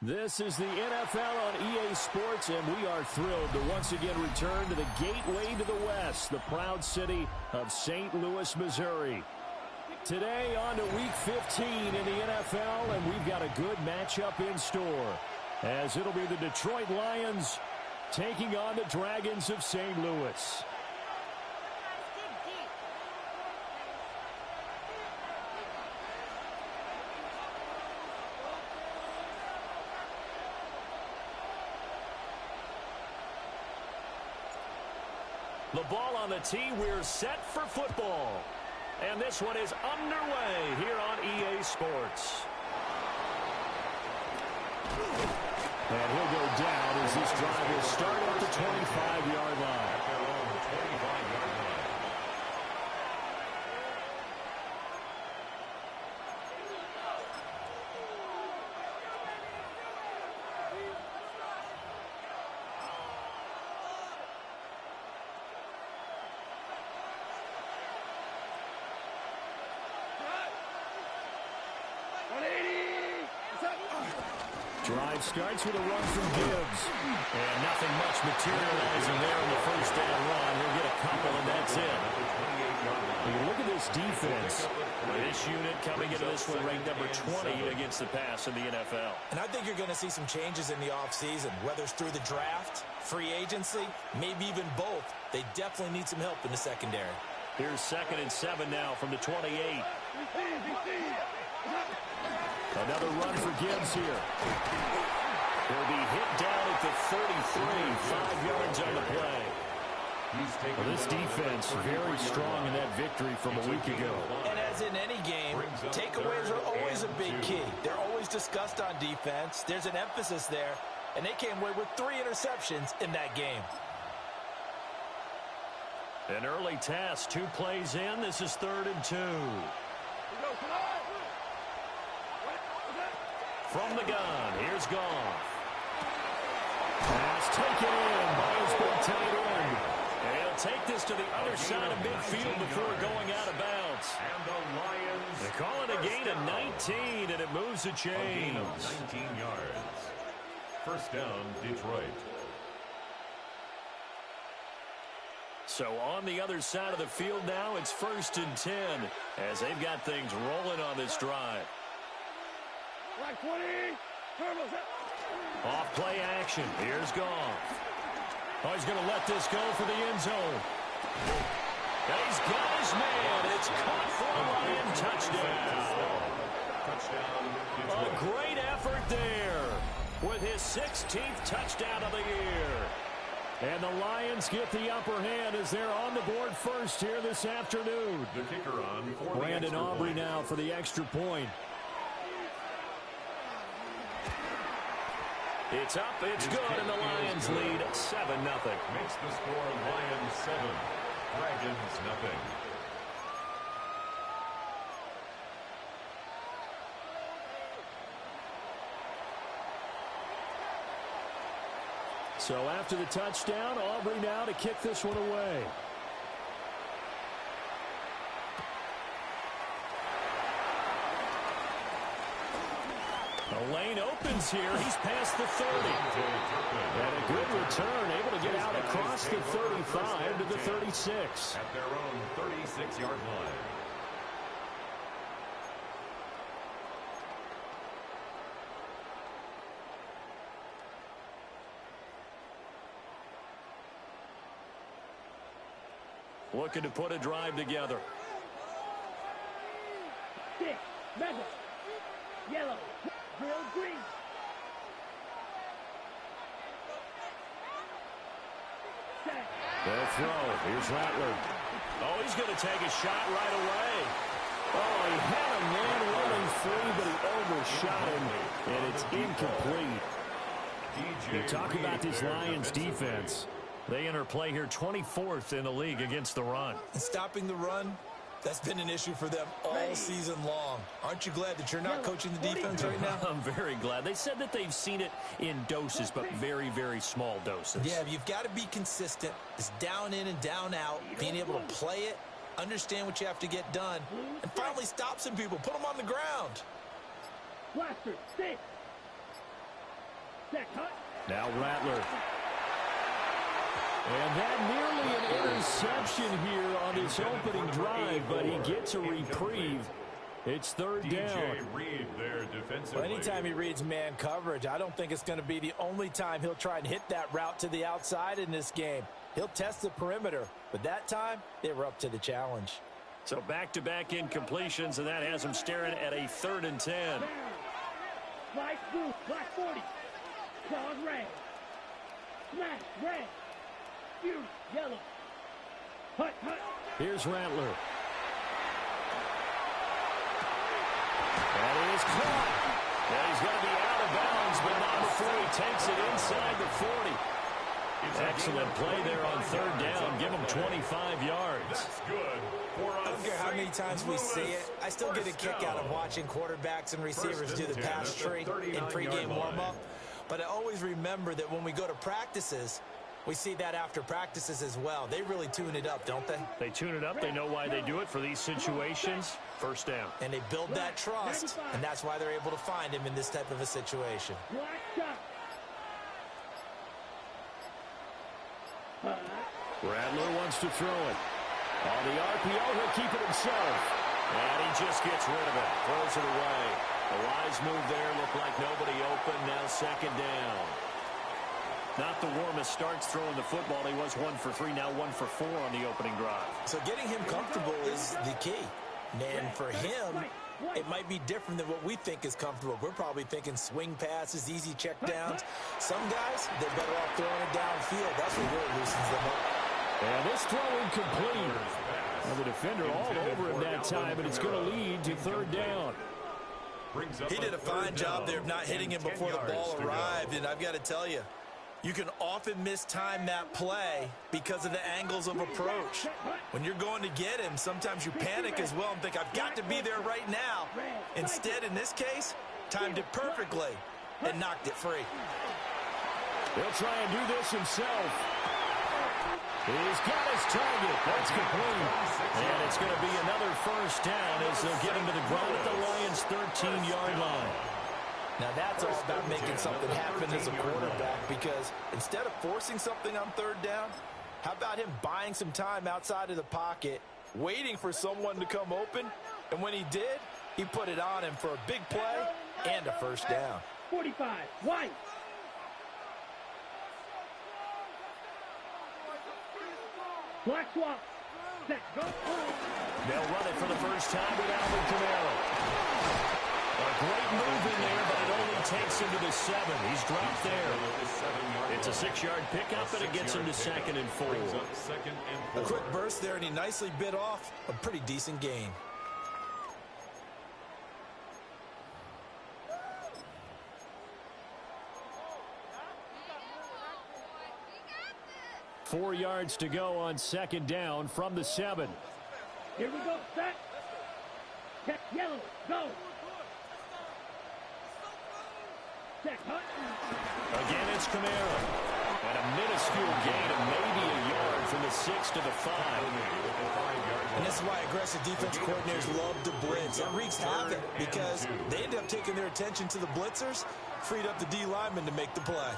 This is the NFL on EA Sports, and we are thrilled to once again return to the gateway to the West, the proud city of St. Louis, Missouri. Today on to Week 15 in the NFL, and we've got a good matchup in store, as it'll be the Detroit Lions taking on the Dragons of St. Louis. The ball on the tee, we're set for football. And this one is underway here on EA Sports. And he'll go down as this drive will start at the 25-yard line. Drive starts with a run from Gibbs. And nothing much materializing there in the first down run. He'll get a couple, and that's it. And look at this defense. This unit coming into this one ranked number 20 against the pass in the NFL. And I think you're going to see some changes in the offseason, whether it's through the draft, free agency, maybe even both. They definitely need some help in the secondary. Here's 2nd and 7 now from the 28. Another run for Gibbs here. He'll be hit down at the 33, 5 yards on the play. Well, this defense very strong in that victory from a week ago. And as in any game, takeaways are always a big key. They're always discussed on defense. There's an emphasis there, and they came away with 3 interceptions in that game. An early task, 2 plays in. This is 3rd and 2. From the gun, here's Goff. Pass taken in by his big tight end. And he'll take this to the other side of midfield before going out of bounds. And the Lions. They call it a gain of 19, and it moves the chains. 19 yards. First down, Detroit. So on the other side of the field now, it's 1st and 10, as they've got things rolling on this drive. Off play action. Here's Goff. Oh, he's going to let this go for the end zone. And he's got his man. It's caught for a Lion touchdown. A great effort there with his 16th touchdown of the year. And the Lions get the upper hand as they're on the board first here this afternoon. The kicker on for Brandon Aubrey now for the extra point. It's up, it's good, and the Lions lead 7-0. Makes the score Lions 7, Dragons nothing. So after the touchdown, Aubrey now to kick this one away. The lane opens here. He's past the 30. And a good return, able to get out across the 35 to the 36. At their own 36-yard line. Looking to put a drive together. 6, red, yellow, blue, green. They'll throw. Here's Rattler. Oh, he's going to take a shot right away. Oh, he had a man rolling free, but he overshot him, and it's incomplete. You talk about this Lions defense. They enter play here 24th in the league against the run. And stopping the run, that's been an issue for them all season long. Aren't you glad that you're not coaching the defense right now? I'm very glad. They said that they've seen it in doses, but very, very small doses. Yeah, you've got to be consistent. It's down in and down out, being able to play it, understand what you have to get done, and finally stop some people, put them on the ground. Blaster, 6. Now Rattler. And that nearly an interception here on his opening drive, but he gets a reprieve. It's third down. Reed there defensively. Well, anytime he reads man coverage, I don't think it's going to be the only time he'll try and hit that route to the outside in this game. He'll test the perimeter, but that time they were up to the challenge. So back-to-back incompletions, and that has him staring at a 3rd and 10. Slice blue, black 40. Claws red. Smash red. Fuse yellow. Hut, hut. Here's Rattler. That is caught. And he's going to be out of bounds, but not before he takes it inside the 40. Excellent play there on 3rd down. Give him 25 yards. That's good. I don't care how many times we see it. I still get a kick out of watching quarterbacks and receivers do the pass tree in pregame warm-up. But I always remember that when we go to practices, we see that after practices as well. They really tune it up, don't they? They tune it up. They know why they do it for these situations. 1st down. And they build that trust, and that's why they're able to find him in this type of a situation. Rattler wants to throw it. On the RPO, he'll keep it himself. And he just gets rid of it. Throws it away. A wise move there. Looked like nobody open. Now 2nd down. Not the warmest starts throwing the football. He was 1 for 3, now 1 for 4 on the opening drive. So getting him comfortable is the key. And for him, it might be different than what we think is comfortable. We're probably thinking swing passes, easy check downs. Some guys, they're better off throwing it downfield. That's what really loosens them up. And this throw incomplete. Well, the defender all over him that time, and it's going to lead to 3rd down. He did a fine job there of not hitting him before the ball arrived, and I've got to tell you, you can often mistime that play because of the angles of approach. When you're going to get him, sometimes you panic as well and think, I've got to be there right now. Instead, in this case, timed it perfectly and knocked it free. He'll try and do this himself. He's got his target. That's complete. And it's going to be another 1st down as they'll get him to the ground at the Lions' 13-yard line. Now that's all about making something happen as a quarterback, because instead of forcing something on 3rd down, how about him buying some time outside of the pocket, waiting for someone to come open, and when he did, he put it on him for a big play and a 1st down. 45, White. Black swap. Set, go. They'll run it for the first time with Alvin Kamara. A great move in there, but it only takes him to the 7. He's dropped there. It's a 6-yard pickup, and it gets him to 2nd and 4. A quick burst there, and he nicely bit off a pretty decent gain. Four yards to go on 2nd down from the 7. Here we go, set. Check, yellow, go. Check, hut. Again, it's Kamara. And a minuscule gain of maybe a yard from the 6 to the 5. And this is why aggressive defense coordinators love to blitz. That wreaks havoc because they end up taking their attention to the blitzers, freed up the D lineman to make the play.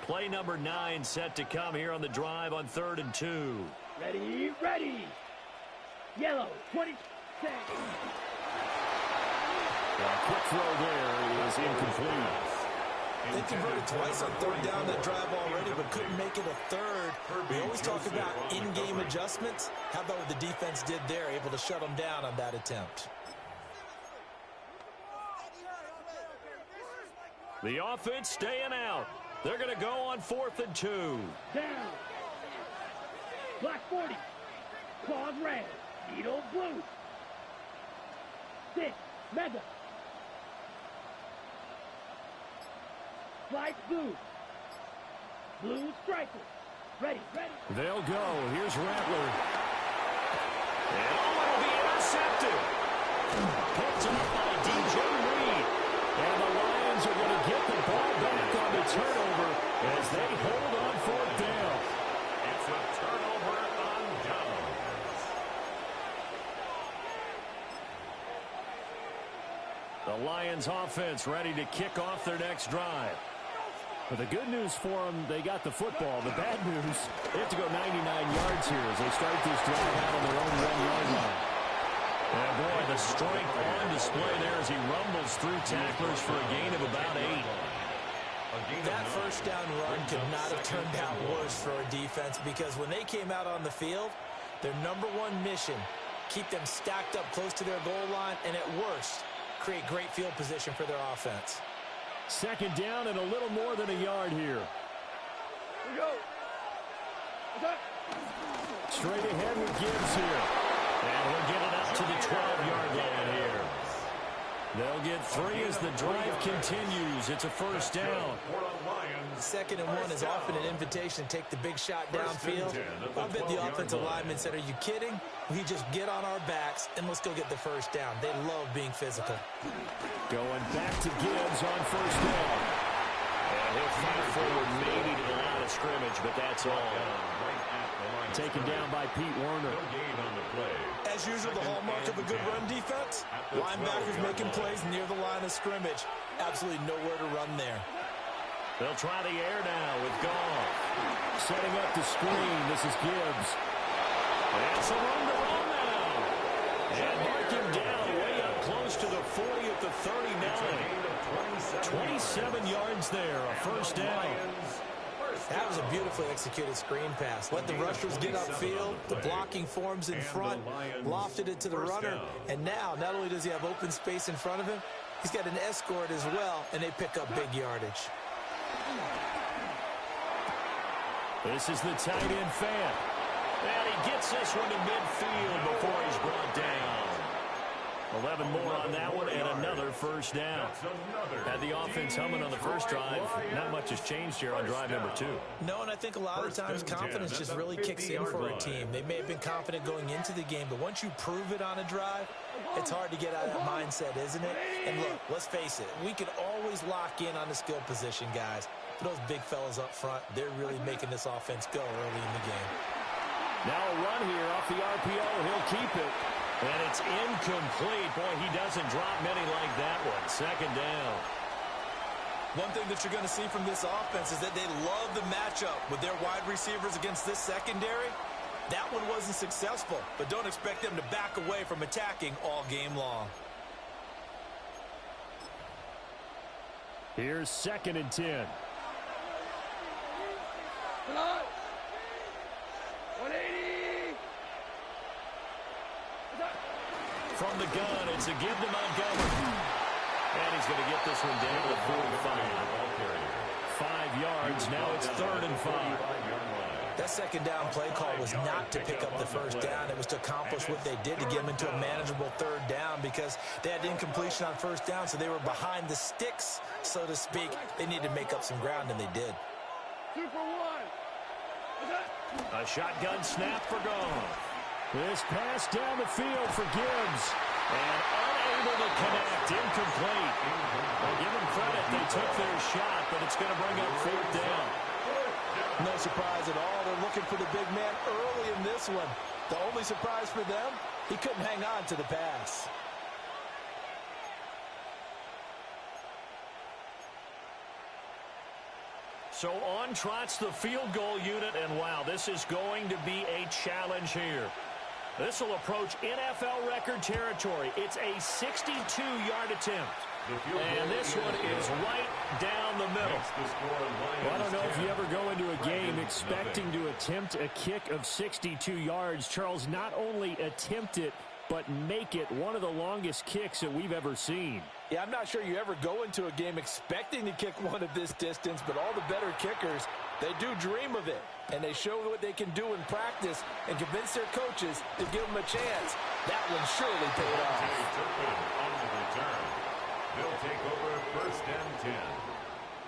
Play number 9 set to come here on the drive on 3rd and 2. Ready, ready. Yellow, 26. A quick throw there is incomplete. They converted twice on 3rd down that drive already, but couldn't make it a 3rd. We always talk about in-game adjustments. How about what the defense did there, able to shut them down on that attempt? The offense staying out. They're going to go on 4th and 2. Down. Black 40. Claws red. Needle blue. 6. Mega. Slice blue. Blue striker. Ready, ready. They'll go. Here's Rattler. And it'll be intercepted. Picked up by DJ Reed. And the Lions are going to get the ball back on the turnover as they hold on 4th down. It's a turnover on downs. The Lions offense ready to kick off their next drive. But the good news for them, they got the football. The bad news, they have to go 99 yards here as they start this drive out on their own 1-yard line. And boy, the strength on display there as he rumbles through tacklers for a gain of about 8. That first down run could not have turned out worse for a defense, because when they came out on the field, their #1 mission, keep them stacked up close to their goal line, and at worst, create great field position for their offense. Second down and a little more than a yard here. Here we go. Straight ahead with Gibbs here. And we'll get it up to the 12-yard line here. They'll get 3 as the drive continues. It's a first down. Second and 1 is often an invitation to take the big shot downfield. I bet the offensive lineman said, "Are you kidding? We just get on our backs and let's go get the first down." They love being physical. Going back to Gibbs on first down. And he'll fight forward maybe to the line of scrimmage, but that's all. Taken down by Pete Werner. As usual, the hallmark of a good run defense, linebackers making plays near the line of scrimmage. Absolutely nowhere to run there. They'll try the air now with Goff. Setting up the screen. This is Gibbs. It's a run to run now. And mark him down way up close to the 40 at the 39. 27 yards there, a first down. That was a beautifully executed screen pass. Let the rushers get upfield. The blocking forms in front. Lofted it to the runner. And now, not only does he have open space in front of him, he's got an escort as well, and they pick up big yardage. This is the tight end fan. And he gets this one to midfield before he's brought down. 11 more on that one, and another first down. Had the offense humming on the first drive. Not much has changed here on drive number 2. No, and I think a lot of times confidence just really kicks in for a team. They may have been confident going into the game, but once you prove it on a drive, it's hard to get out of that mindset, isn't it? And look, let's face it, we can always lock in on the skill position, guys. But those big fellas up front, they're really making this offense go early in the game. Now a run here off the RPO. He'll keep it. And it's incomplete. Boy, he doesn't drop many like that one. Second down. One thing that you're going to see from this offense is that they love the matchup with their wide receivers against this secondary. That one wasn't successful, but don't expect them to back away from attacking all game long. Here's 2nd and 10. 180. From the gun, it's a give to Montgomery. And he's going to get this one down to 45. 5 yards. Now it's 3rd and 5. That second down play call was not to pick up the first down. It was to accomplish what they did to get them into a manageable 3rd down, because they had incompletion on first down, so they were behind the sticks, so to speak. They needed to make up some ground, and they did. 2 for 1. A shotgun snap for Goff. This pass down the field for Gibbs. And unable to connect. Incomplete. Well, give them credit. They took their shot, but it's going to bring up 4th down. No surprise at all. They're looking for the big man early in this one. The only surprise for them, he couldn't hang on to the pass. So on trots the field goal unit, and wow, this is going to be a challenge here. This will approach NFL record territory. It's a 62-yard attempt. And this one is right down the middle. Well, I don't know if you ever go into a game expecting to attempt a kick of 62 yards. Charles, not only attempt it, but make it one of the longest kicks that we've ever seen. Yeah, I'm not sure you ever go into a game expecting to kick one of this distance, but all the better kickers, they do dream of it. And they show what they can do in practice and convince their coaches to give them a chance. That one surely paid off. On the return, they'll take over 1st and 10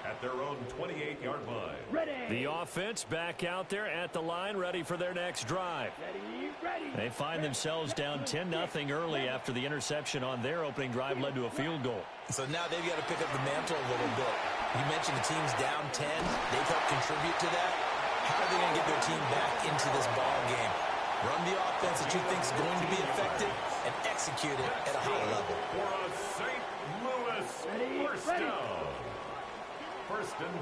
at their own 28-yard line. Ready. The offense back out there at the line, ready for their next drive. Ready. They find themselves down 10-0 early after the interception on their opening drive led to a field goal. So now they've got to pick up the mantle a little bit. You mentioned the team's down 10. They've helped contribute to that. How are they going to get their team back into this ball game? Run the offense that you think is going to be effective and execute it at a high level. For a St.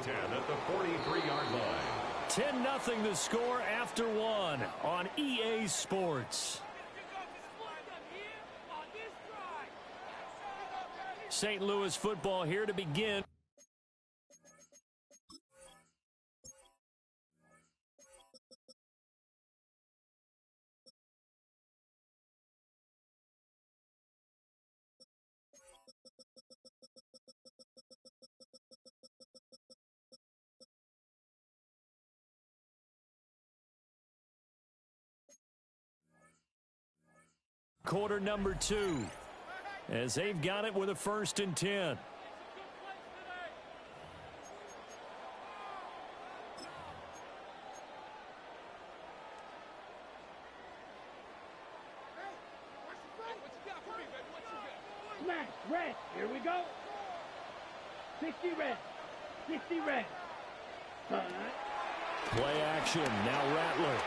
and 10 at the 43-yard line. 10-0 the score after one on EA Sports. St. Louis football here to begin. Quarter number 2, as they've got it with a 1st and 10. Smash, red, here we go. 60 red, 60 red. Play action, now Rattler.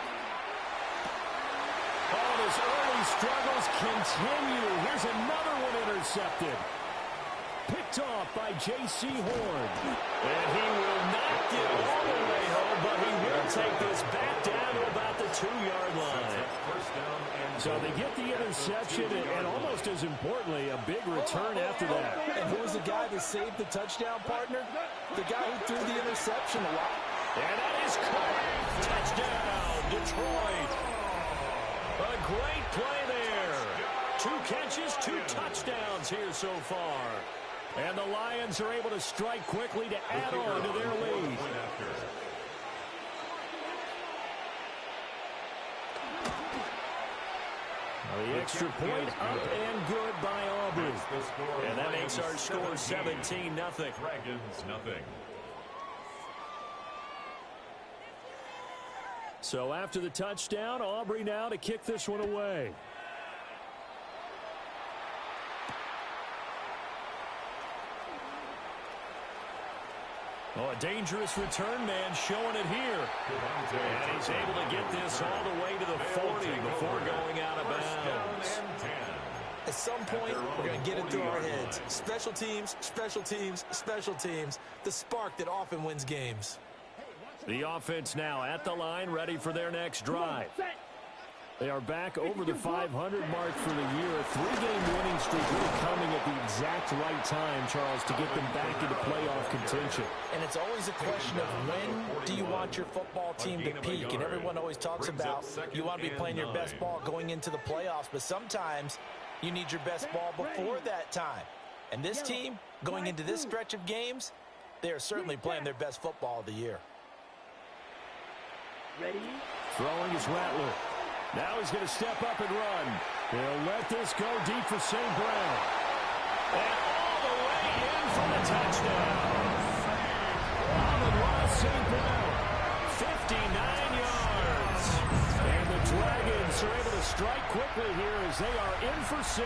Oh, his early struggles continue. Here's another one intercepted. Picked off by J.C. Horn. And he will not get all the way home, but he will take this back down to about the 2-yard line. So they get the interception, and almost as importantly, a big return after that. And who was the guy that saved the touchdown, partner? The guy who threw the interception a lot. And that is correct. Touchdown, Detroit. A great play there. 2 catches, 2 touchdowns here so far. And the Lions are able to strike quickly to add on to their lead. The extra point up and good by Aubrey. And that makes our score 17-0. Dragons nothing. So after the touchdown, Aubrey now to kick this one away. Oh, a dangerous return man showing it here. And he's able to get this all the way to the 40 before going out of bounds. At some point, we're going to get it through our heads. Special teams, special teams, special teams. The spark that often wins games. The offense now at the line, ready for their next drive. They are back over the 500 mark for the year. A 3-game winning streak really coming at the exact right time, Charles, to get them back into playoff contention. And it's always a question of when do you want your football team to peak? And everyone always talks about you want to be playing your best ball going into the playoffs, but sometimes you need your best ball before that time. And this team, going into this stretch of games, they are certainly playing their best football of the year. Ready? Throwing is Rattler. Now he's going to step up and run. He'll let this go deep for St.Brown. And all the way in for the touchdown. Amon-Ra St. Brown, 59 yards. And the Dragons are able to strike quickly here as they are in for 6.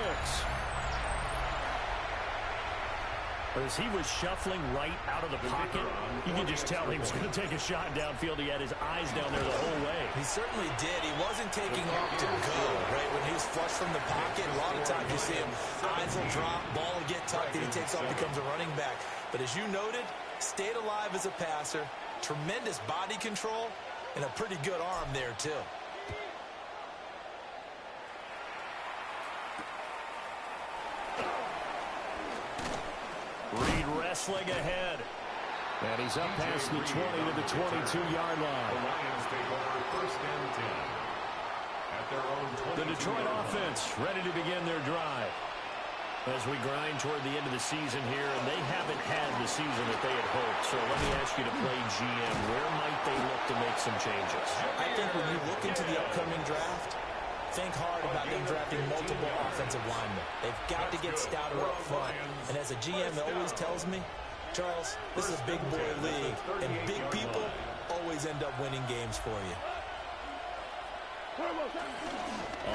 As he was shuffling right out of the pocket, you could just tell he was going to take a shot downfield. He had his eyes down there the whole way. He certainly did. He wasn't taking off to go, right? When he was flush from the pocket, a lot of times you see him, eyes will drop, ball will get tucked, and he takes off, becomes a running back. But as you noted, stayed alive as a passer, tremendous body control, and a pretty good arm there, too. Wrestling ahead. And he's up past the 20 to the 22-yard line. The Lions take over 1st and 10 at their own 22. The Detroit offense ready to begin their drive. As we grind toward the end of the season here, and they haven't had the season that they had hoped. So let me ask you to play GM. Where might they look to make some changes? I think when you look into the upcoming draft, think hard about them drafting multiple offensive linemen. They've got to get stouter up front. And as a GM always tells me, Charles, this is a big boy league, and big people always end up winning games for you.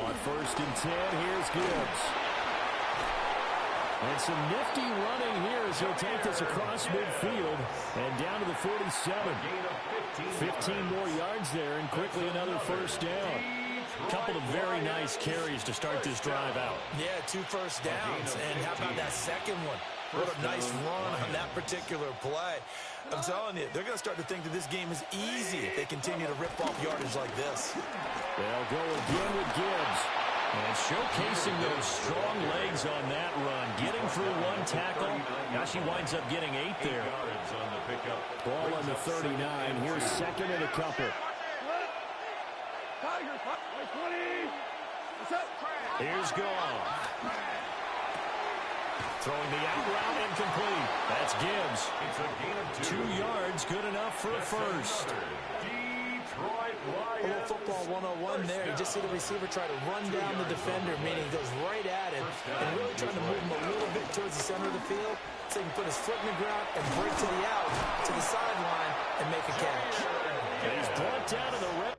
On 1st and 10, here's Gibbs. And some nifty running here as he'll take this across midfield and down to the 47. 15 more yards there, and quickly another 1st down. Couple of very nice carries to start this drive out. Yeah, 2 first downs. And how about that second one? What a nice run on that particular play. I'm telling you, they're going to start to think that this game is easy if they continue to rip off yardage like this. They'll go again with Gibbs. And showcasing those strong legs on that run. Getting through one tackle. Now she winds up getting 8 there. Ball on the 39. Here's second and a couple. Here's Goff. Throwing the out route incomplete. That's Gibbs. 2 yards, good enough for a first. A little football 101 there. You just see the receiver try to run down the defender, meaning he goes right at him and really trying to move him a little bit towards the center of the field so he can put his foot in the ground and break to the out, to the sideline, and make a catch. And he's brought down to the red.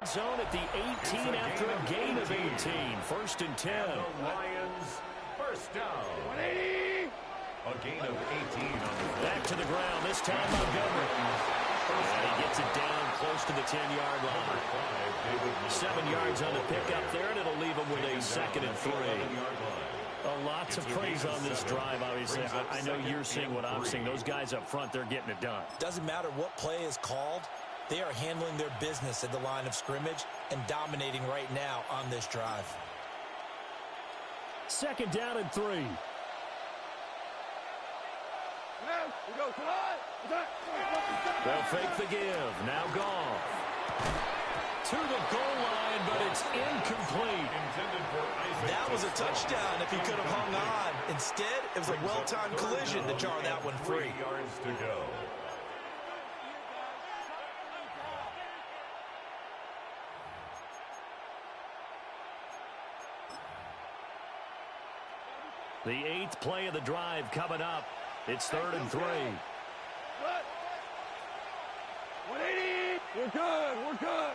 Zone at the 18 after a gain of 18. First and 10. And the Lions first down. 180. A gain of 18 on the play. Back to the ground. This time Montgomery. And he gets it down close to the 10-yard line. 7 yards on the pickup there, and it'll leave him with a second and 3. A lot to praise on this drive, obviously. I know you're seeing what I'm seeing. Those guys up front, they're getting it done. Doesn't matter what play is called. They are handling their business at the line of scrimmage and dominating right now on this drive. Second down and 3. They'll fake the give. Now Goff. To the goal line, but it's incomplete. That was a touchdown if he could have hung on. Instead, it was a well-timed collision to jar that one free. 3 yards to go. The 8th play of the drive coming up. It's 3rd and 3. 180. We're good. We're good.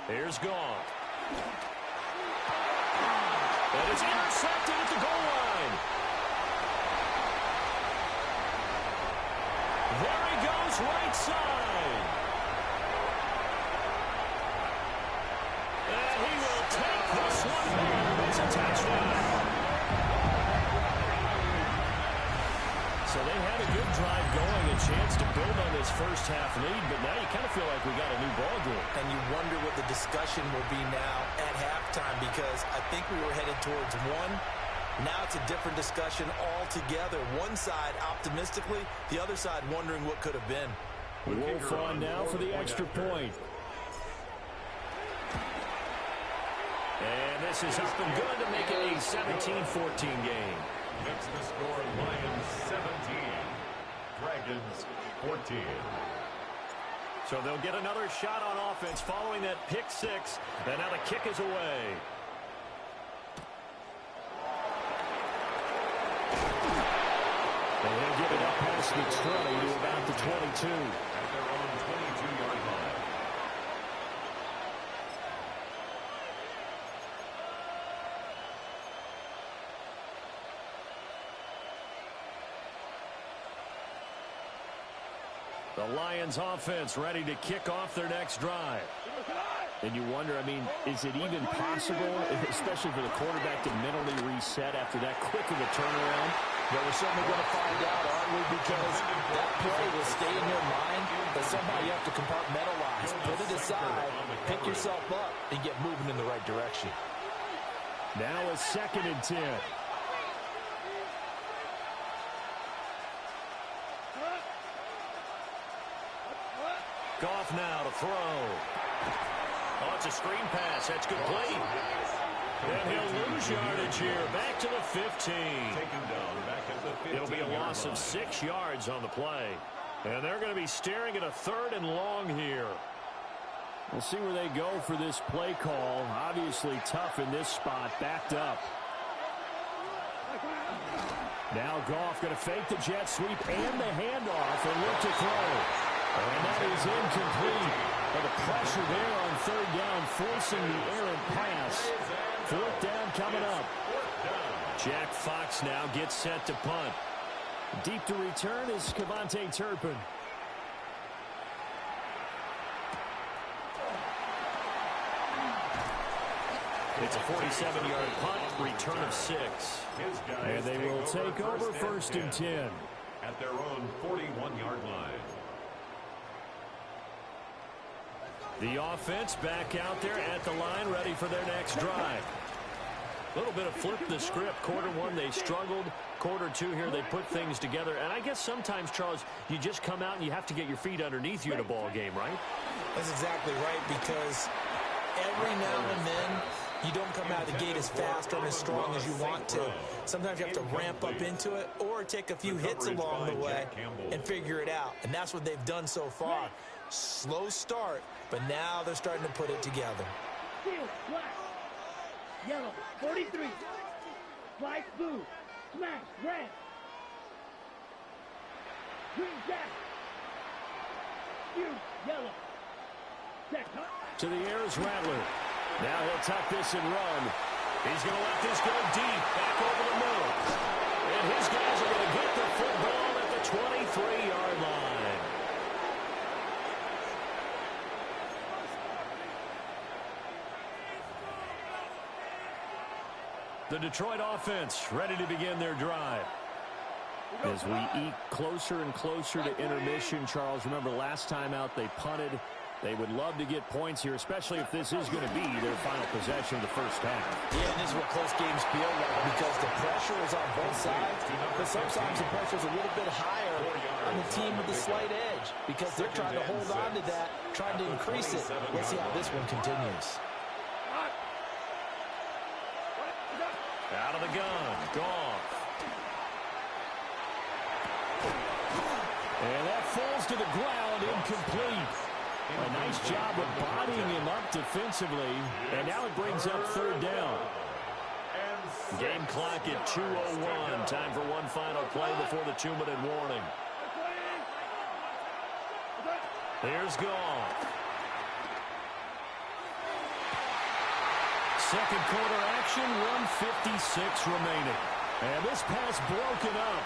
Here's Goff. And it's intercepted at the goal line. There he goes, right side. And he will take this one home. It's a touchdown. So they had a good drive going, a chance to build on this first half lead, but now you kind of feel like we got a new ball game. And you wonder what the discussion will be now at halftime, because I think we were headed towards one. Now it's a different discussion altogether. One side optimistically, the other side wondering what could have been. Wolf on now for the extra point. And this is up and good to make it a 17-14 game. Next the score, Lions 17, Dragons 14. So they'll get another shot on offense following that pick 6. And now the kick is away. And he'll give it up past McStrutty to about the 22. At their own 22-yard line. The Lions offense ready to kick off their next drive. And you wonder, I mean, is it even possible, especially for the quarterback, to mentally reset after that quick of a turnaround? Well, we're certainly going to find out, aren't we? Because that play will stay in your mind, but somehow you have to compartmentalize. Put it aside, pick yourself up, and get moving in the right direction. Now a 2nd and 10. Goff now to throw. Oh, it's a screen pass. That's complete. And he'll lose yardage here. Back to the 15. It'll be a loss of 6 yards on the play. And they're going to be staring at a 3rd and long here. We'll see where they go for this play call. Obviously tough in this spot, backed up. Now Goff going to fake the jet sweep and the handoff and look to throw. And that is incomplete. But the pressure there on third down, forcing the errant pass. Fourth down coming up. Jack Fox now gets set to punt. Deep to return is Cavante Turpin. It's a 47-yard punt, return of 6. And they will take over first and 10. At their own 41-yard line. The offense back out there at the line, ready for their next drive. A little bit of flip the script. Quarter one, they struggled. Quarter two here, they put things together. And I guess sometimes, Charles, you just come out and you have to get your feet underneath you in a ball game, right? That's exactly right, because every now and then you don't come out of the gate as fast or as strong as you want to. Sometimes you have to ramp up into it or take a few hits along the way and figure it out. And that's what they've done so far. Slow start, but now they're starting to put it together. Field, black. Yellow, 43. Slice blue. Smash, red. Green jack. Huge, yellow. Check, huh? To the air is Rattler. Now he'll tuck this and run. He's going to let this go deep, back over the middle. And his guys are going to get the football at the 23-yard line. The Detroit offense ready to begin their drive. As we eke closer and closer to intermission, Charles, remember last time out they punted. They would love to get points here, especially if this is going to be their final possession of the first half. Yeah, and this is what close games feel like, because the pressure is on both sides, but sometimes the pressure is a little bit higher on the team with the slight edge, because they're trying to hold on to that, trying to increase it. Let's see how this one continues. Out of the gun, Goff. And that falls to the ground, incomplete. A nice job of bodying him up defensively, and now it brings up third down. Game clock at 2:01. Time for one final play before the 2-minute warning. There's Goff. Second quarter action, 1:56 remaining. And this pass broken up.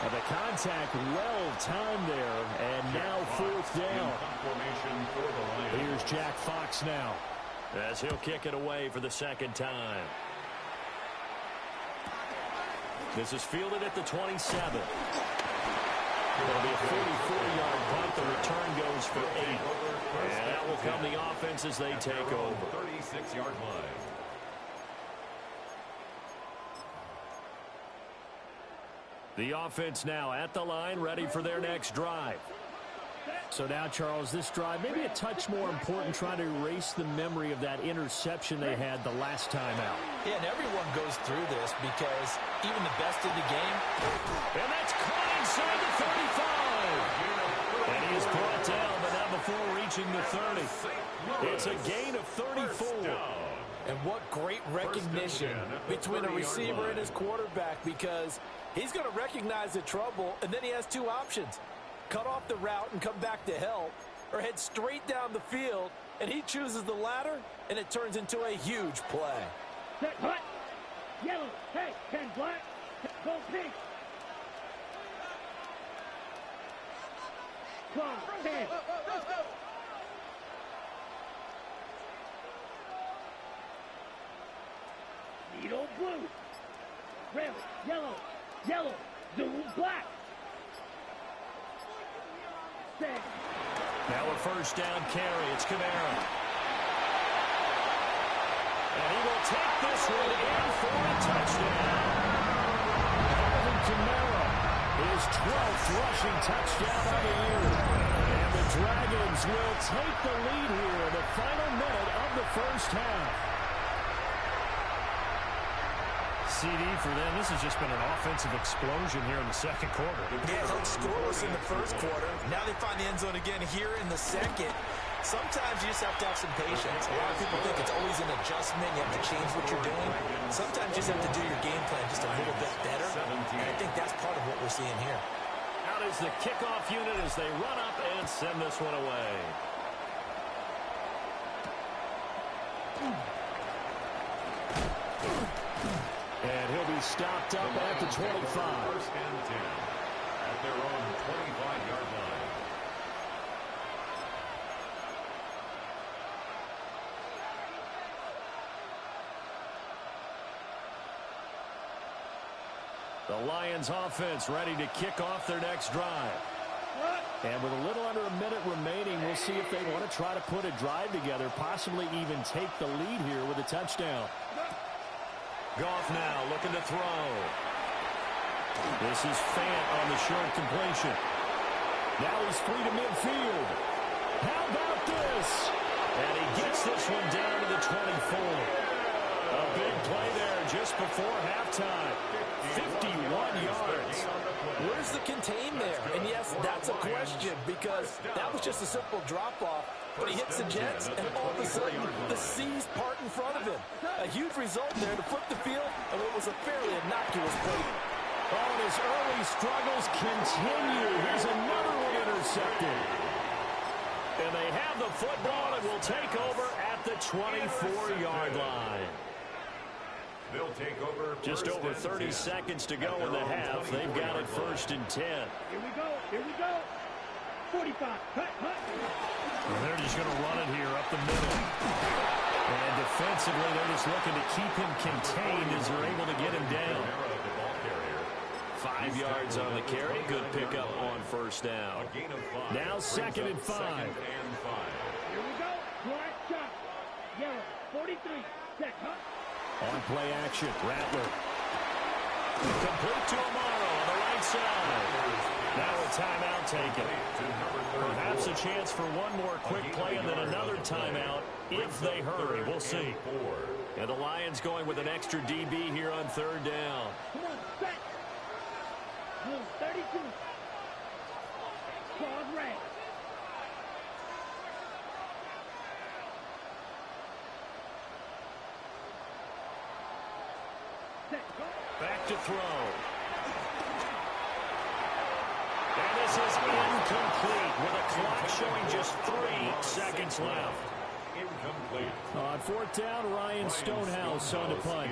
And the contact well timed there, and now fourth down. Here's Jack Fox now, as he'll kick it away for the second time. This is fielded at the 27. It'll be a 44-yard punt. The return goes for 8. And that will come the offense as they take over. 36-yard line. The offense now at the line, ready for their next drive. So now, Charles, this drive maybe a touch more important, trying to erase the memory of that interception they had the last time out. Yeah, and everyone goes through this, because even the best in the game. And that's caught inside the 35. And he is brought down, but not before reaching the 30. It's a gain of 34. And what great recognition between a receiver and his quarterback, because he's going to recognize the trouble, and then he has two options. Cut off the route and come back to help, or head straight down the field, and he chooses the latter, and it turns into a huge play. Set, hut. Yellow, hey, 10 black, go pink. 12, 10. Needle blue. Red, yellow, yellow, zoom black. Set. Now a first down carry. It's Kamara. And he will take this one in for a touchdown. Alvin Kamara, his 12th rushing touchdown of the year. And the Dragons will take the lead here in the final minute of the first half. CD for them. This has just been an offensive explosion here in the second quarter. Yeah, looked scoreless in the first quarter. Now they find the end zone again here in the second. Sometimes you just have to have some patience. A lot of people think it's always an adjustment. You have to change what you're doing. Sometimes you just have to do your game plan just a little bit better. And I think that's part of what we're seeing here. Out is the kickoff unit as they run up and send this one away. And he'll be stopped up at the 25. First and 10 at their own 25-yard line. The Lions offense ready to kick off their next drive. And with a little under a minute remaining, we'll see if they want to try to put a drive together, possibly even take the lead here with a touchdown. Goff now looking to throw. This is Fant on the short completion. Now he's free to midfield. How about this? And he gets this one down to the 24. A big play there just before halftime. 51 yards. Where's the contain there? And yes, that's a question because that was just a simple drop-off. But he hits the Jets, and all of a sudden, the seas part in front of him. A huge result there to flip the field and what was a fairly innocuous play. Oh, and his early struggles continue. Here's another one intercepted. And they have the football and will take over at the 24-yard line. They'll take over. Just over 30 seconds to go in the half. They've got it first and 10. Here we go. Here we go. 45. Cut. And they're just going to run it here up the middle. And defensively, they're just looking to keep him contained as they're able to get him down. 5 yards on the carry. Good pickup on first down. Now 2nd and 5. Here we go. Black shot. Yellow. 43. Set. On play action, Rattler. Complete to Amaro on the right side. Now a timeout taken. Perhaps a chance for one more quick play and then another timeout if they hurry. We'll see. And the Lions going with an extra DB here on 3rd down. Come on, set. Blue 32. Claws red. Back to throw. And this is incomplete with a clock showing just 3 seconds left. Incomplete. On 4th down, Ryan Stonehouse on the punt.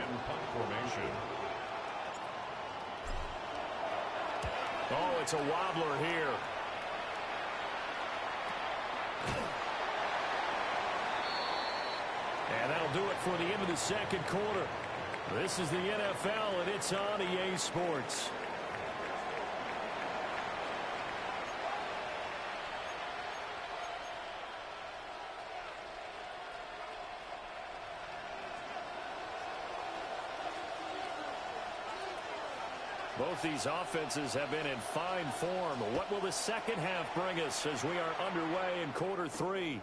Oh, it's a wobbler here. And that'll do it for the end of the 2nd quarter. This is the NFL, and it's on EA Sports. Both these offenses have been in fine form. What will the second half bring us as we are underway in quarter 3?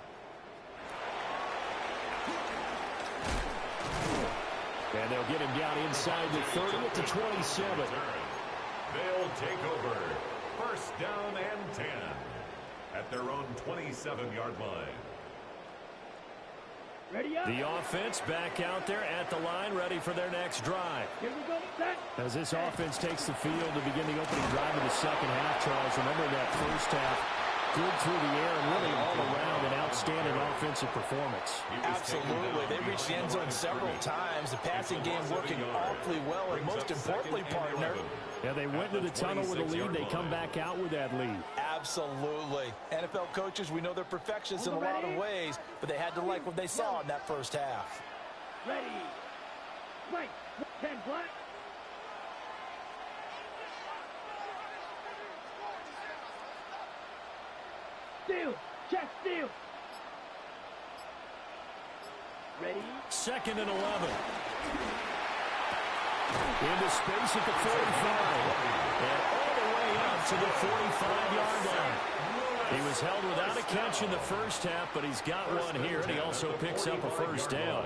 And they'll get him down inside the 30 at the 27. They'll take over. First down and 10 at their own 27-yard line. Ready up. The offense back out there at the line, ready for their next drive. Here we go. Set. As this offense takes the field to begin the opening drive of the second half, Charles, remember that first half, good through the air and really all around an outstanding offensive performance. Absolutely. They reached the end zone several times. The passing game working awfully well, and most importantly, partner, yeah, they went to the tunnel with a lead. They come back out with that lead. Absolutely. NFL coaches, we know they're perfectionists in a lot of ways, but they had to like what they saw in that first half. Ready. Right. 10 black. Steal. Check steal. Ready. 2nd and 11. Into space at the 45. And all the way up to the 45-yard line. He was held without a catch in the first half, but he's got one here, and he also picks up a first down.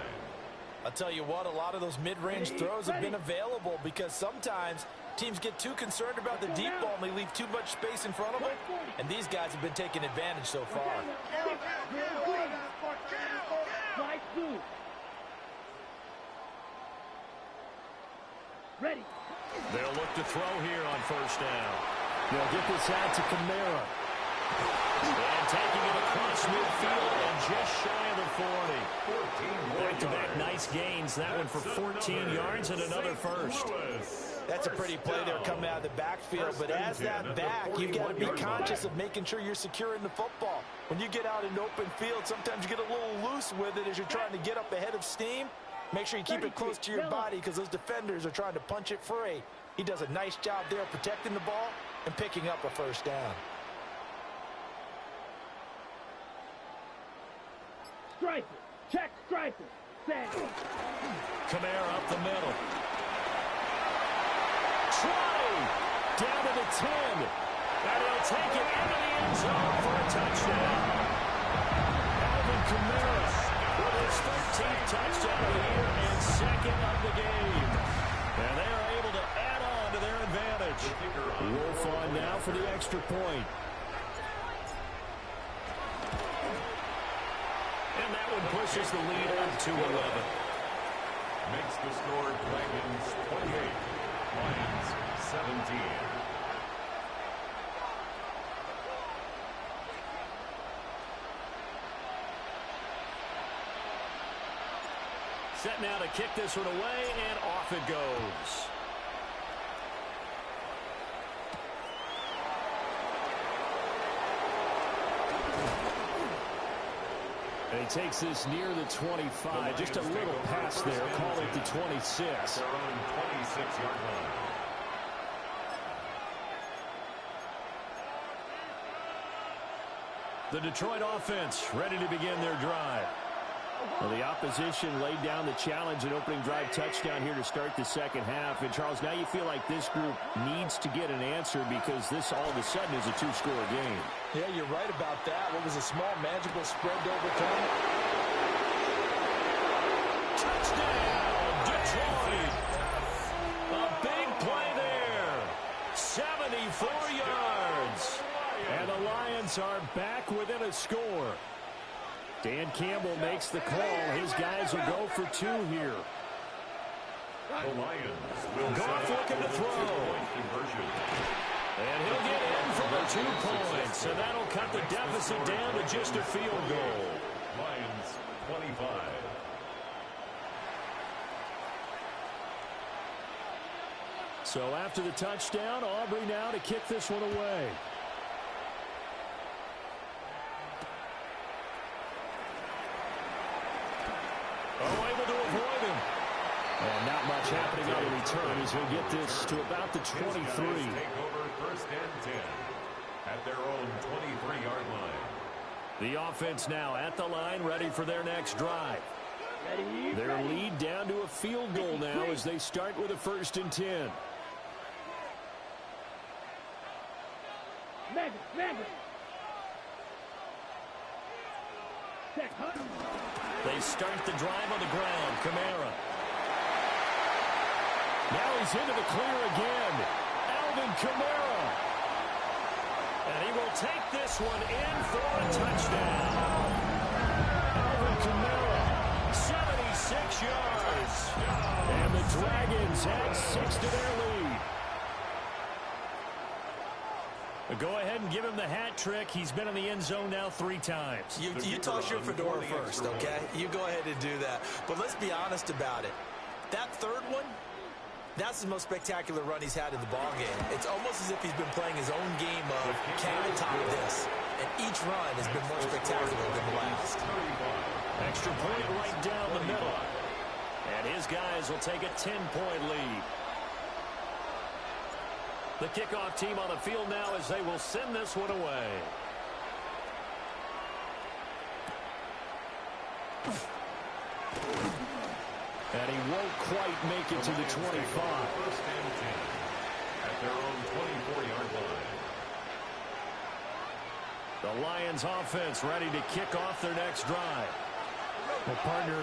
I'll tell you what, a lot of those mid-range throws have been available because sometimes teams get too concerned about the deep ball and they leave too much space in front of them, and these guys have been taking advantage so far. Move. Ready. They'll look to throw here on first down. They'll get this out to Kamara. And taking it across midfield and just shy of the 40. Back-to-back nice gains. That one for 14 yards and another first. That's a pretty play there coming out of the backfield. But as that back, you've got to be conscious of making sure you're securing the football. When you get out in open field, sometimes you get a little loose with it as you're trying to get up ahead of steam. Make sure you keep it close to your body because those defenders are trying to punch it free. He does a nice job there protecting the ball and picking up a first down. Striper. Check striper. Set. Kamara up the middle. Try. Down to the 10. And he'll take it into the end zone for a touchdown. Alvin Kamara with his 13th touchdown of the year and second of the game. And they are able to add on to their advantage. Wolf on now for the extra point. And that one pushes the lead up to 11. Makes the score Dragons 28, Lions 17. Set now to kick this one away, and off it goes. And he takes this near the 25. Just a little pass there. Call it the 26. Their own 26-yard line. The Detroit offense ready to begin their drive. Well, the opposition laid down the challenge and opening drive touchdown here to start the second half. And, Charles, now you feel like this group needs to get an answer because this all of a sudden is a two-score game. Yeah, you're right about that. What was a small, manageable spread to overcome? Touchdown, Detroit! A big play there. 74 yards. And the Lions are back within a score. Dan Campbell makes the call. His guys will go for two here. The Lions will Goff looking to throw. And he'll get in for the 2 points. And that'll cut the deficit down to just a field goal. Lions 25. So after the touchdown, Aubrey now to kick this one away. Able to avoid him. And not much happening on the return as he'll get this to about the 23. Take over first and 10 at their own 23-yard line. The offense now at the line, ready for their next drive. Ready. Their lead down to a field goal now as they start with a 1st and 10. Mega. Check. They start the drive on the ground. Kamara. Now he's into the clear again. Alvin Kamara. And he will take this one in for a touchdown. Alvin Kamara, 76 yards. And the Dragons add 6 to their lead. Go ahead and give him the hat trick. He's been in the end zone now 3 times. You toss your fedora first, okay? You go ahead and do that. But let's be honest about it. That third one, that's the most spectacular run he's had in the ballgame. It's almost as if he's been playing his own game of, can I top this? And each run has been more spectacular than the last. Extra point right down the middle. And his guys will take a 10-point lead. The kickoff team on the field now as they will send this one away. And he won't quite make it to the 25. First and 10 at their own 24-yard line. The Lions offense ready to kick off their next drive. Well, partner,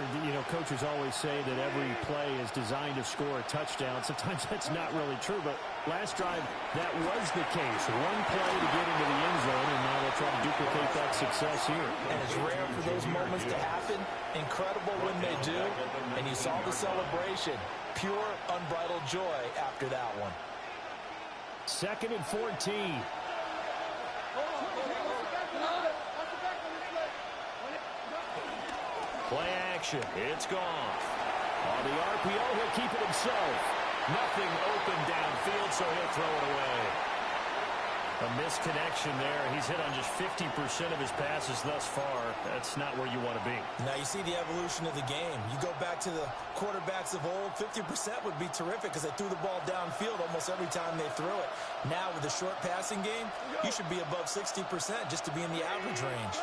coaches always say that every play is designed to score a touchdown. Sometimes that's not really true, but last drive, that was the case. One play to get into the end zone, and now they'll try to duplicate that success here. And it's rare for those moments to happen. Incredible when they do. And you saw the celebration. Pure, unbridled joy after that one. 2nd and 14. Play action. It's gone. On the RPO, he'll keep it himself. Nothing open downfield, so he'll throw it away. A misconnection there. He's hit on just 50% of his passes thus far. That's not where you want to be. Now you see the evolution of the game. You go back to the quarterbacks of old, 50% would be terrific because they threw the ball downfield almost every time they threw it. Now with the short passing game, you should be above 60% just to be in the average range.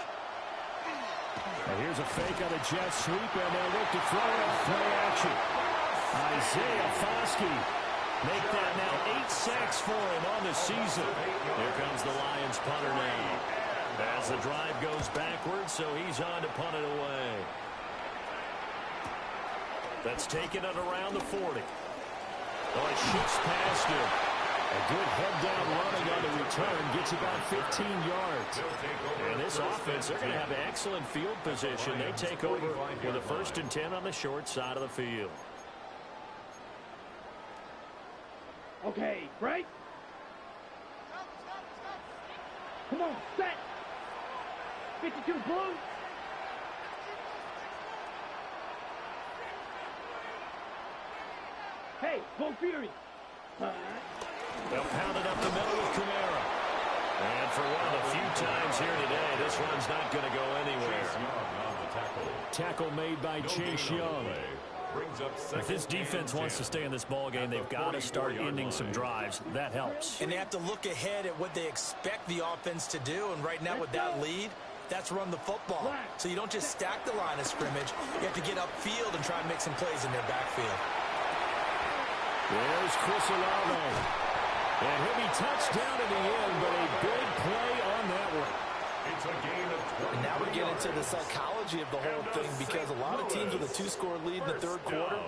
And here's a fake on a jet sweep, and they'll look to throw it. Play action. Isaiah Foskey. Make that now 8 sacks for him on the season. Here comes the Lions punter now. As the drive goes backwards, so he's on to punt it away. That's taken it around the 40. Oh, it shifts past him. A good head-down running on the return gets about 15 yards. And this offense, they're going to have excellent field position. They take over with a 1st and 10 on the short side of the field. Okay, break. Come on, set. 52 blue. Hey, go Fury. They'll pound it up the middle with Kamara. And for one of the few times here today, this one's not going to go anywhere. Tackle made by Chase Young. If this defense wants to stay in this ballgame, they've got to start ending some drives. That helps. And they have to look ahead at what they expect the offense to do. And right now with that lead, that's run the football. So you don't just stack the line of scrimmage. You have to get upfield and try and make some plays in their backfield. There's Chris Olave. And he'll be touched down in the end, but a big play on that one. It's a gain of 20. And now we get into the psychology of the whole thing because a lot of teams with a 2-score lead in the 3rd quarter,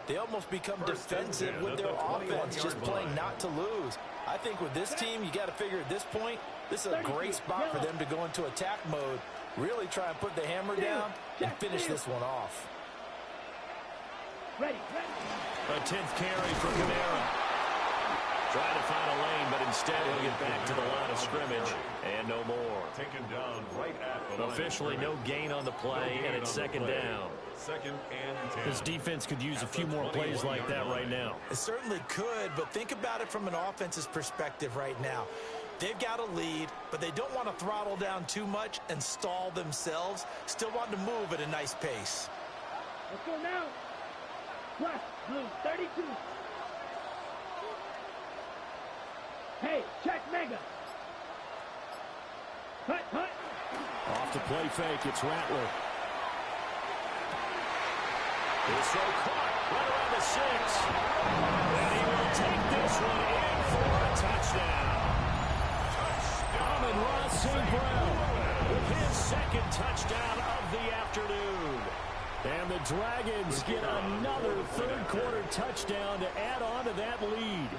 they almost become defensive with their offense, just playing not to lose. I think with this team, you got to figure at this point, this is a great spot for them to go into attack mode, really try and put the hammer down and finish this one off. Ready. A 10th carry for Kamara. Trying to find a lane, but instead he'll get back to the line of scrimmage. And no more. Taken down right at the Officially no gain on the play, and it's 2nd down. 2nd and 10. This defense could use a few more plays like that right now. It certainly could, but think about it from an offense's perspective right now. They've got a lead, but they don't want to throttle down too much and stall themselves. Still want to move at a nice pace. Let's go now. Plus, blue, 32. Hey, check mega. Hut. Off the play fake, it's Rattler. He's so caught right around the 6. And he will take this one in for a touchdown. Amon-Ra St. Brown with his 2nd touchdown of the afternoon. And the Dragons get another 3rd quarter touchdown to add on to that lead.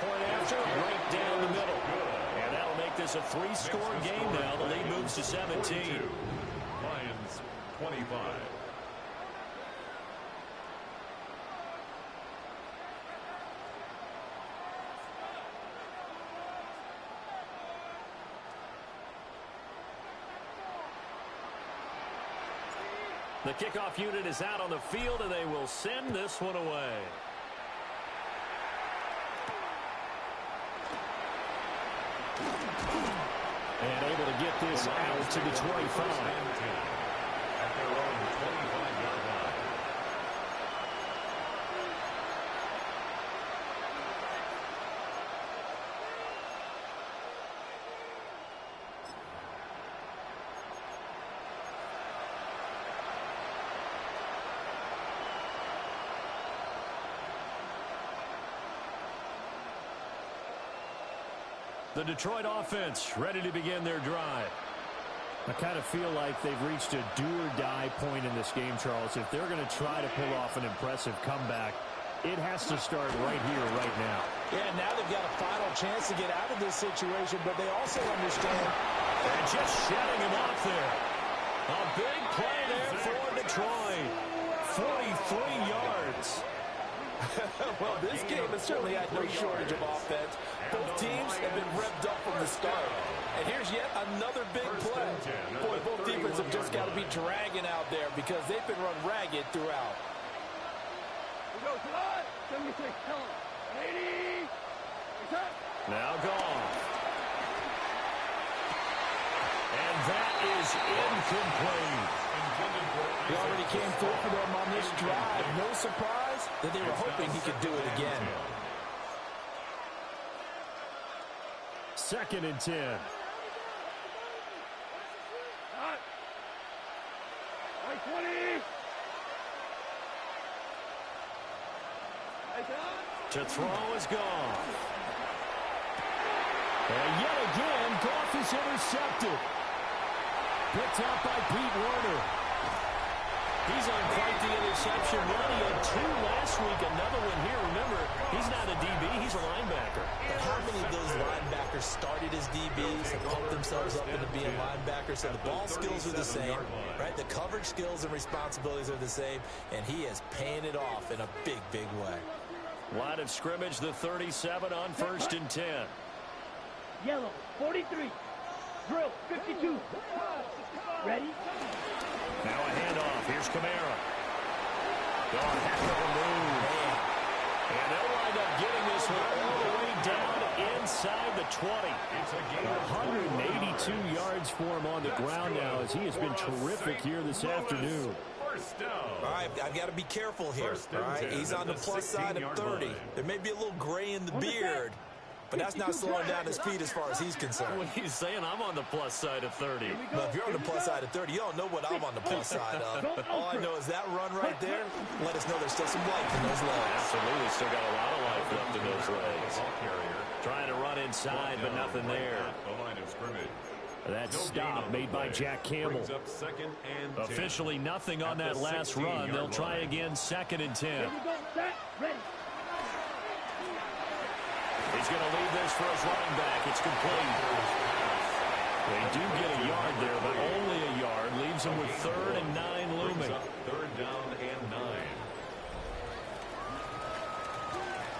Point after, right down the middle. And that'll make this a 3-score game now. The lead moves to 17. Lions 25. The kickoff unit is out on the field, and they will send this one away. And able to get this out to the 25. At their own 25-yard line. The Detroit offense ready to begin their drive. I kind of feel like they've reached a do-or-die point in this game, Charles. If they're going to try to pull off an impressive comeback, it has to start right here, right now. Yeah, now they've got a final chance to get out of this situation, but they also understand. And just shutting him off there. A big play there for Detroit. 43 yards. Well, this game has certainly had no shortage of offense. Both teams have been revved up from the start. And here's yet another big play. Boy, both defenses have just got to be dragging out there because they've been run ragged throughout. We go, July. 76, tell him. 80. Now gone. And that is incomplete. He already came through for them on this drive. No surprise that they were hoping he could do it again. 2nd and 10. Right, 20. To throw is gone. And yet again, Goff is intercepted. Picked out by Pete Werner. He's on quite the interception run. He had 2 last week, another one here. Remember, he's not a DB, he's a linebacker. But how many of those linebackers started as DBs and pumped themselves up into being linebackers? So the ball skills are the same, right? The coverage skills and responsibilities are the same, and he is paying it off in a big, big way. Line of scrimmage, the 37 on 1st and 10. Yellow, 43. Drill, 52. Ready? Now a handoff. Here's Kamara. Oh, heck of a move. And they'll wind up getting this one all the way down inside the 20. 182 yards for him on the ground now as he has been terrific here this afternoon. All right, I've got to be careful here. All right, he's on the plus side of 30. There may be a little gray in the beard, but that's not slowing down his speed as far as he's concerned. What he's saying, I'm on the plus side of 30. Well, if you're on the plus side of 30, you don't know what I'm on the plus side of. All I know is that run right there, let us know there's still some life in those legs. Absolutely, still got a lot of life left in those legs. Trying to run inside, but nothing there. That stop made by Jack Campbell. Officially nothing on that last run. They'll try again 2nd and 10. He's going to leave this for his running back. It's complete. They do get a yard there, but only a yard. Leaves him with 3rd and 9 looming. 3rd down and 9.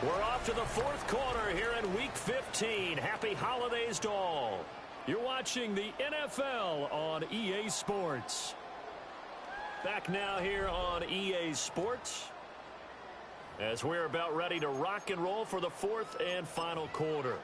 We're off to the 4th quarter here in Week 15. Happy holidays to all. You're watching the NFL on EA Sports. Back now here on EA Sports as we're about ready to rock and roll for the 4th and final quarter.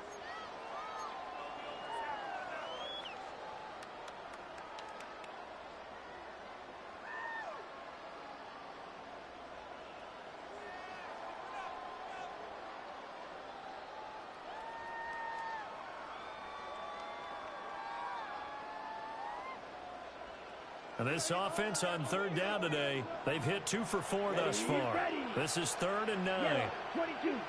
And this offense on 3rd down today, they've hit 2 for 4 thus far. This is 3rd and 9. 22.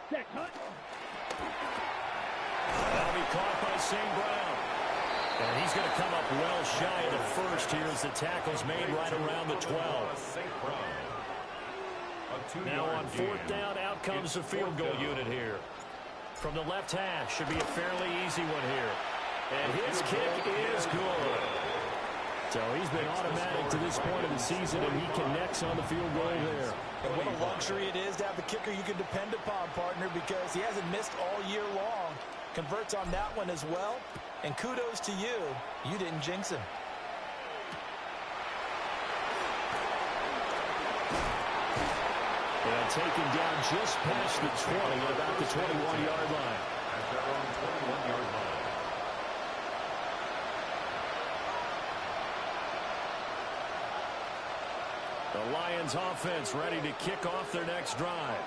Set, cut. That'll be caught by St.Brown. And he's going to come up well shy of the first here as the tackle's made right around the 12. Now on 4th down, out comes the field goal unit here. From the left hash, should be a fairly easy one here. And his kick is good. So he's been automatic to this point of the season, and he connects on the field goal there. And what a luxury it is to have the kicker you can depend upon, partner, because he hasn't missed all year long. Converts on that one as well. And kudos to you. You didn't jinx him. And taken down just past the 20, about the 21-yard line. At their own 21-yard line. The Lions offense ready to kick off their next drive.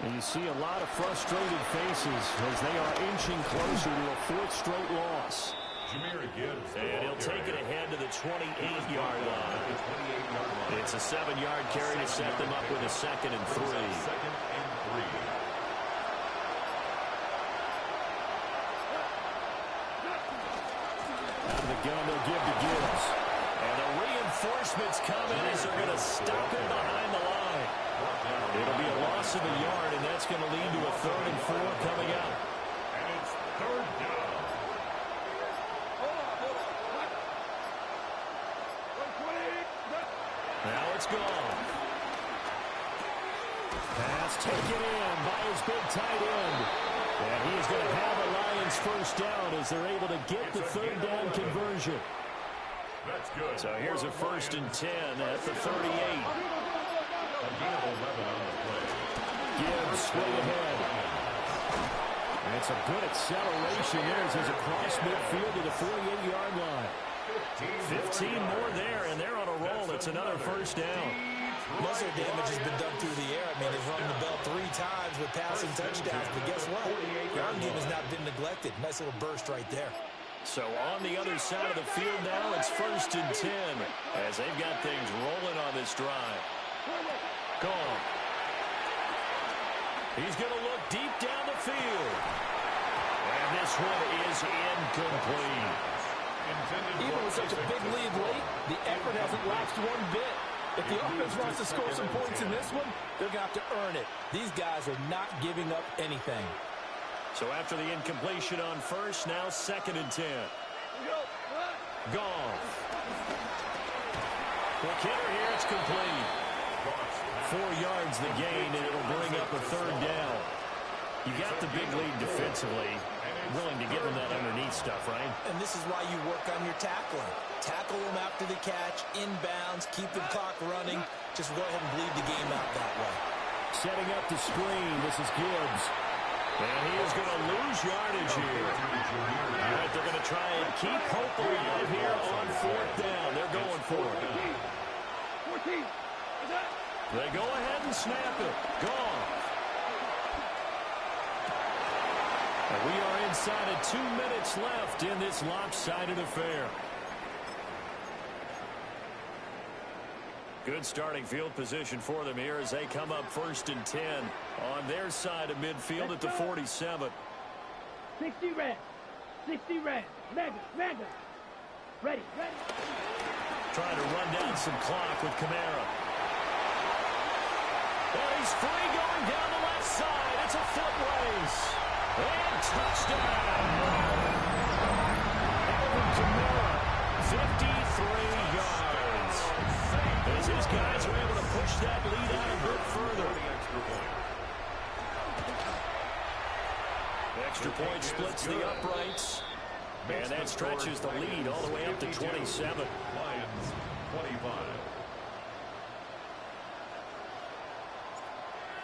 And you see a lot of frustrated faces as they are inching closer to a 4th straight loss. And he'll take it ahead to the 28-yard line. It's a 7-yard carry to set them up with a 2nd and 3. Out of the gun, they'll give to Gibbs. And the reinforcements come in as they're going to stop him behind the line. It'll be a loss of a yard, and that's going to lead to a 3rd and 4 coming out. And it's 3rd down. Now it's gone. Pass taken in by his big tight end. And he is going to have a Lions first down as they're able to get the 3rd down conversion. That's good. So here's a 1st and 10 at the 38. A gain of 11 on the play. Gibbs straight ahead. And it's a good acceleration there as he's across midfield to the 48-yard line. 15 more there, and they're on a roll. It's another 1st down. Most of the damage has been done through the air. I mean, they've rung the bell 3 times with passing touchdowns. But guess what? Ground game has not been neglected. Nice little burst right there. So on the other side of the field now, it's 1st and 10 as they've got things rolling on this drive. Gone. He's going to look deep down the field. And this one is incomplete. Even with such a big lead late, the effort hasn't lapsed one bit. If the offense wants to score some points in this one, they're going to have to earn it. These guys are not giving up anything. So after the incompletion on 1st, now 2nd and 10. Goff. The kicker here, it's complete. 4 yards the gain, and it'll bring up a 3rd down. You got the big lead defensively. Willing to give them that underneath stuff, right? And this is why you work on your tackling. Tackle them after the catch, inbounds, keep the clock running. Just go ahead and bleed the game out that way. Setting up the screen, this is Gibbs. And he is going to lose yardage here. All right, they're going to try and keep hope alive here on 4th down. They're going for it. 14. They go ahead and snap it. Gone. And we are inside of 2 minutes left in this lopsided affair. Good starting field position for them here as they come up 1st and 10 on their side of midfield at the 47. 60 red. 60 red. Mega. Ready. Trying to run down some clock with Kamara. And he's free going down the left side. It's a foot race. And touchdown. Alvin Kamara, 53 yards. As his guys are able to push that lead out a bit further. Extra point splits the uprights. And that stretches the lead all the way up to 27. Lions 25.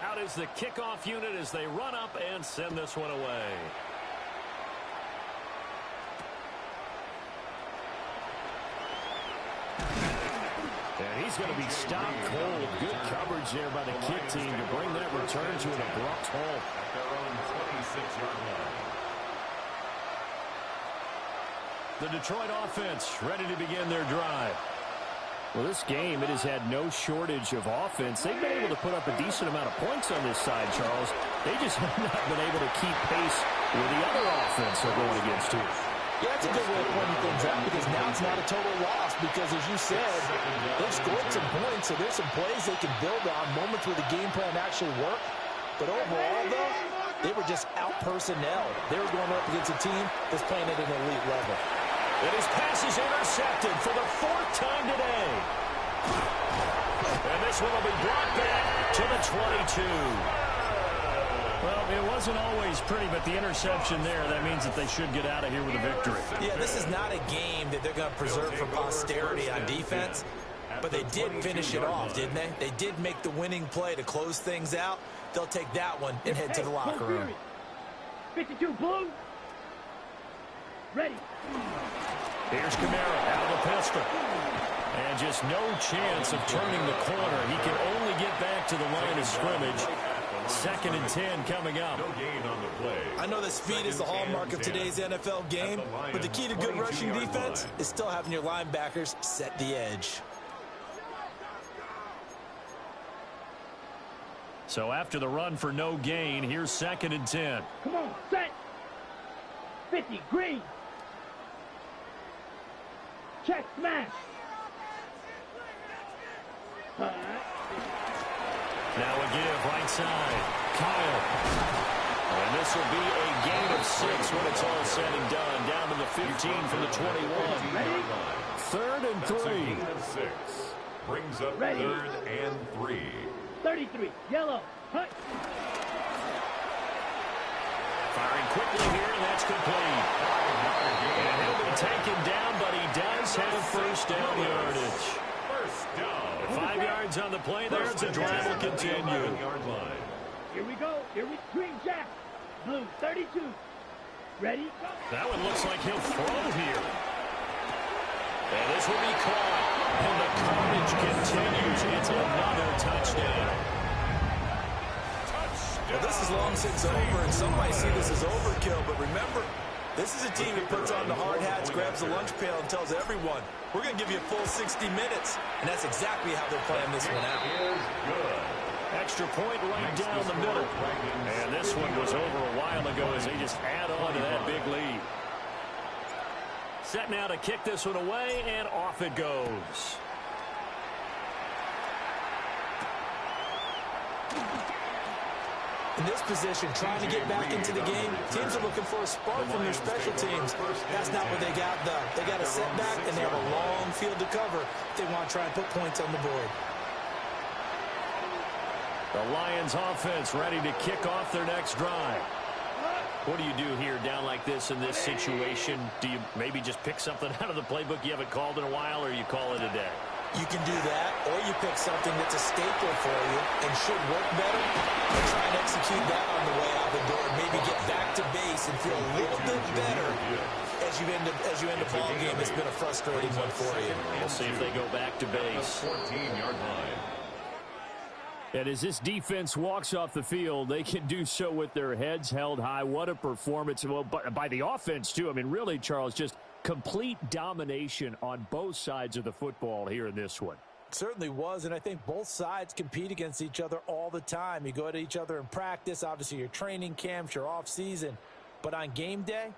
Out is the kickoff unit as they run up and send this one away. And he's going to be stopped cold. Good coverage there by the kick team to bring that return to an abrupt halt. At their own 26-yard line. The Detroit offense ready to begin their drive. Well, this game, it has had no shortage of offense. They've been able to put up a decent amount of points on this side, Charles. They just have not been able to keep pace with the other offense they're going against here. Yeah, that's a good way of pointing things out because now it's not a total loss because, as you said, they've scored some points, so there's some plays they can build on, moments where the game plan actually worked. But overall, though, they were just out-personnel. They were going up against a team that's playing at an elite level. And his pass is intercepted for the 4th time today. And this one will be brought back to the 22. Well, it wasn't always pretty, but the interception there, that means that they should get out of here with a victory. Yeah, this is not a game that they're going to preserve for posterity on defense, but they did finish it off, didn't they? They did make the winning play to close things out. They'll take that one and head to the locker room. 52 blue. Ready. Here's Kamara out of the pistol. And just no chance of turning the corner. He can only get back to the line of scrimmage. 2nd and 10 coming up. No gain on the play. I know that speed is the hallmark of today's NFL game, but the key to good rushing defense is still having your linebackers set the edge. So after the run for no gain, here's 2nd and 10. Come on, set. 50, green. Check, smash. Now a give, right side. Kyle. And this will be a gain of 6 when it's all said and done. Down to the 15 from the 21. Ready? 3rd and 3. That's a gain of 6. Brings up Ready. 3rd and 3. 33, yellow. Hut. Firing quickly here, and that's complete. And he'll be taken down, but he does have first down yardage. First down. 5 yards on the play there. The drive will continue. Here we go. Green jack. Blue, 32. Ready? Go. That one looks like he'll throw here. And this will be caught. And the carnage continues. It's another touchdown. Well, this is long since over, and some might see this as overkill, but remember, this is a team that puts on the hard hats, grabs the lunch pail, and tells everyone, we're going to give you a full 60 minutes. And that's exactly how they're playing this one out. Extra point right down the middle. And this one was over a while ago as they just add on to that big lead. Set now to kick this one away, and off it goes. In this position, trying to get back into the game, teams are looking for a spark from their special teams. That's not what they got, though. They got a setback, and they have a long field to cover if they want to try and put points on the board. The Lions offense ready to kick off their next drive. What do you do here down like this in this situation? Do you maybe just pick something out of the playbook you haven't called in a while, or you call it a day? You can do that, or you pick something that's a staple for you and should work better, and try and execute that on the way out the door, and maybe get back to base and feel a little bit better as you end a ball game. It's been a frustrating one for you. We'll see if they go back to base. 14-yard line. And as this defense walks off the field, they can do so with their heads held high. What a performance. Well, by the offense, too. I mean, really, Charles, just complete domination on both sides of the football here in this one. It certainly was, and I think both sides compete against each other all the time. You go at each other in practice, obviously your training camps, your off-season. But on game day,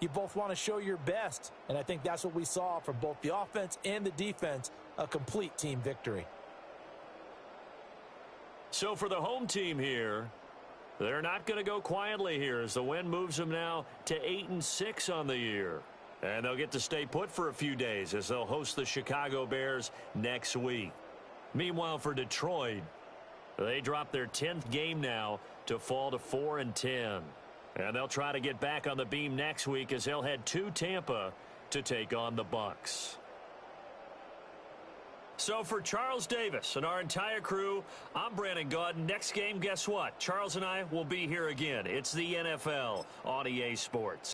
you both want to show your best. And I think that's what we saw from both the offense and the defense, a complete team victory. So for the home team here, they're not going to go quietly here as the win moves them now to 8-6 on the year. And they'll get to stay put for a few days as they'll host the Chicago Bears next week. Meanwhile, for Detroit, they drop their 10th game now to fall to 4-10. And they'll try to get back on the beam next week as they'll head to Tampa to take on the Bucs. So for Charles Davis and our entire crew, I'm Brandon Gaudin. Next game, guess what? Charles and I will be here again. It's the NFL on EA Sports.